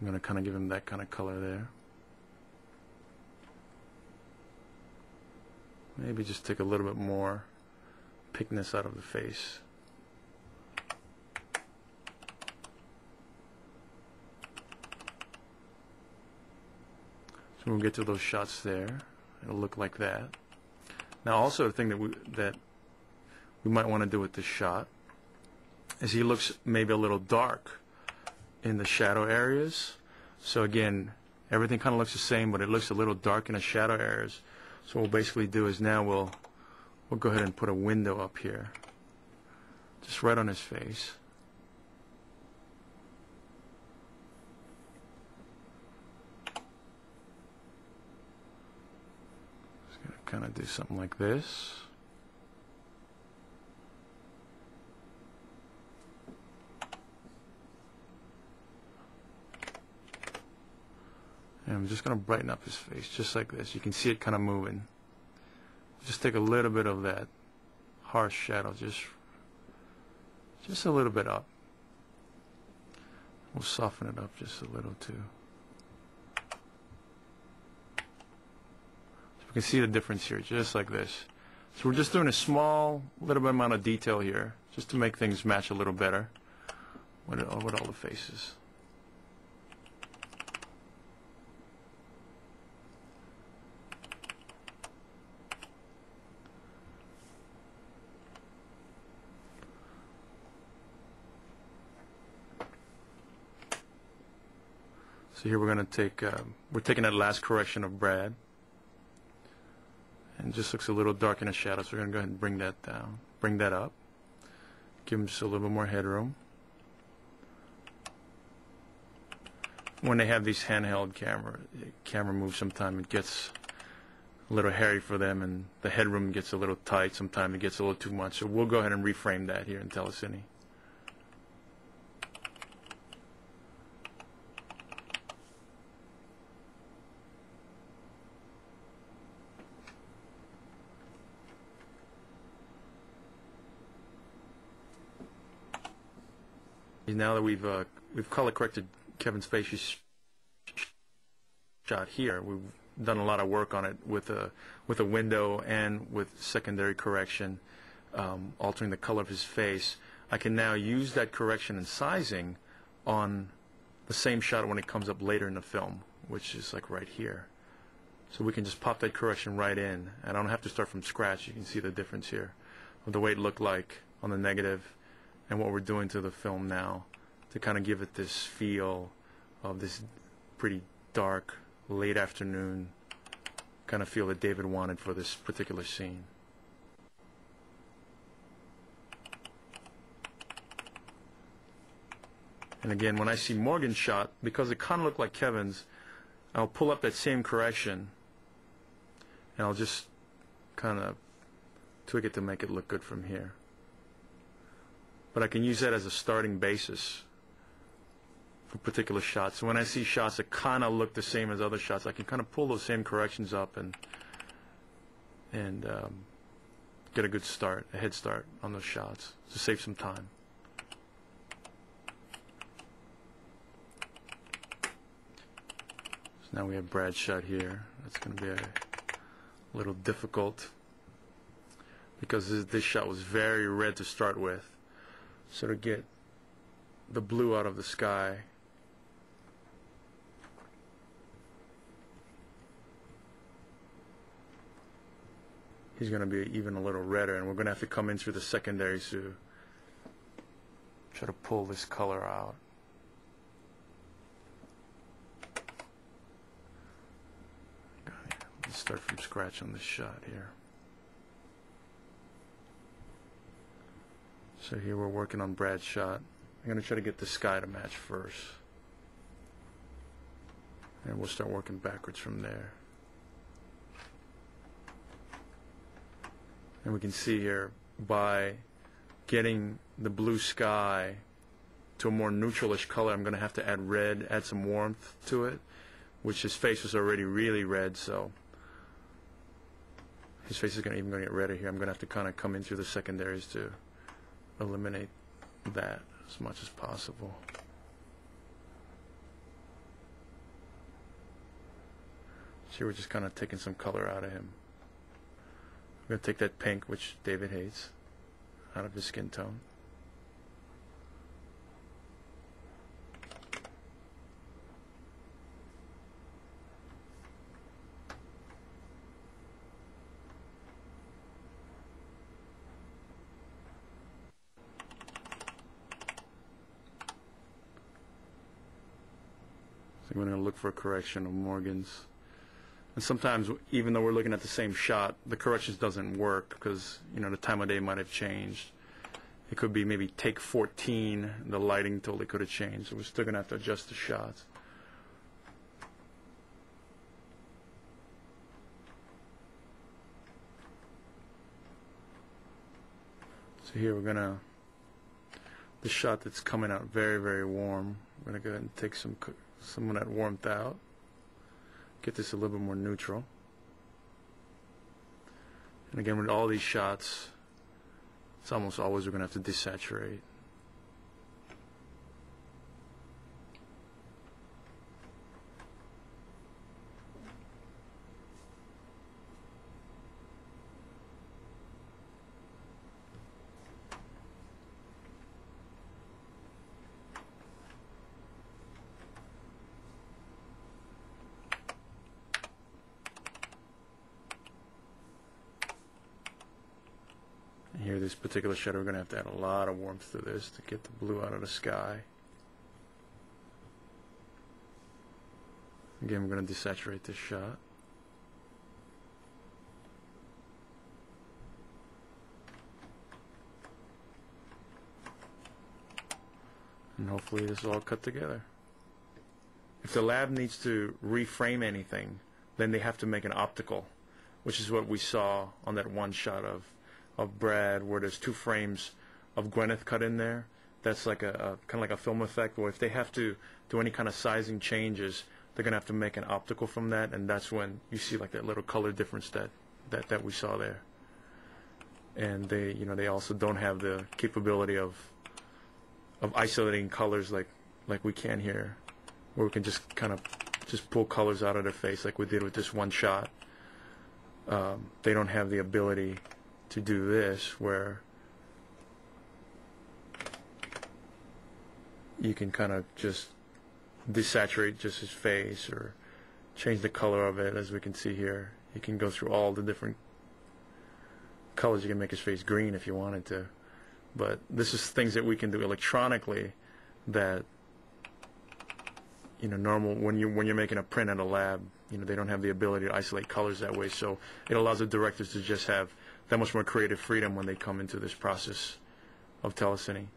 I'm going to kind of give him that kind of color there. Maybe just take a little bit more pinkness out of the face. So when we get to those shots there, it'll look like that. Now also the thing that we might want to do with this shot is he looks maybe a little dark in the shadow areas. So again, everything kind of looks the same, but it looks a little dark in the shadow areas. So what we'll basically do is now we'll go ahead and put a window up here, just right on his face. Just gonna kind of do something like this. And I'm just going to brighten up his face, just like this. You can see it kind of moving. Just take a little bit of that harsh shadow, just a little bit up. We'll soften it up just a little too. So we can see the difference here, just like this. So we're just doing a small little bit amount of detail here, just to make things match a little better with all the faces. So here we're going to take, we're taking that last correction of Brad, and it just looks a little dark in the shadow, so we're going to go ahead and bring that down, bring that up, give him just a little bit more headroom. When they have these handheld camera moves, sometimes it gets a little hairy for them, and the headroom gets a little tight, sometimes it gets a little too much, so we'll go ahead and reframe that here in Se7en. Now that we've color corrected Kevin's face shot here, we've done a lot of work on it with a window and with secondary correction, altering the color of his face. I can now use that correction and sizing on the same shot when it comes up later in the film, which is like right here. So we can just pop that correction right in, and I don't have to start from scratch. You can see the difference here of the way it looked like on the negative and what we're doing to the film now to kind of give it this feel of this pretty dark, late afternoon kind of feel that David wanted for this particular scene. And again, when I see Morgan's shot, because it kind of looked like Kevin's, I'll pull up that same correction and I'll just kind of tweak it to make it look good from here. But I can use that as a starting basis for particular shots. So when I see shots that kind of look the same as other shots, I can kind of pull those same corrections up and get a good start, a head start on those shots to save some time. So now we have Brad's shot here. That's going to be a little difficult because this shot was very red to start with. So to get the blue out of the sky, he's going to be even a little redder, and we're going to have to come in through the secondaries to try to pull this color out. Let's start from scratch on this shot here. So here we're working on Brad's shot. I'm going to try to get the sky to match first. And we'll start working backwards from there. And we can see here, by getting the blue sky to a more neutralish color, I'm going to have to add red, add some warmth to it, which his face was already really red, so his face is even going to get redder here. I'm going to have to kind of come in through the secondaries to eliminate that as much as possible. See, we're just kind of taking some color out of him. We're going to take that pink, which David hates, out of his skin tone. So we're going to look for a correction of Morgan's. And sometimes, even though we're looking at the same shot, the corrections doesn't work because, you know, the time of day might have changed. It could be maybe take 14, the lighting totally could have changed. So we're still going to have to adjust the shots. So here we're going to, the shot that's coming out very, very warm, we're going to go ahead and take some of that warmth out. Get this a little bit more neutral. And again, with all these shots, it's almost always we're going to have to desaturate. Here, this particular shot, we're going to have to add a lot of warmth to this to get the blue out of the sky. Again, we're going to desaturate this shot. And hopefully this is all cut together. If the lab needs to reframe anything, then they have to make an optical, which is what we saw on that one shot of Brad, where there's 2 frames of Gwyneth cut in there. That's like a kind of like a film effect, or if they have to do any kind of sizing changes, they're going to have to make an optical from that, and that's when you see like that little color difference that we saw there. And they, you know, they also don't have the capability of isolating colors like we can here, where we can just kind of just pull colors out of their face like we did with this one shot. They don't have the ability to do this, where you can kind of just desaturate just his face or change the color of it. As we can see here, you can go through all the different colors. You can make his face green if you wanted to, but this is things that we can do electronically that, you know, normal when you're making a print at a lab, you know, they don't have the ability to isolate colors that way. So it allows the directors to just have that much more creative freedom when they come into this process of telecine.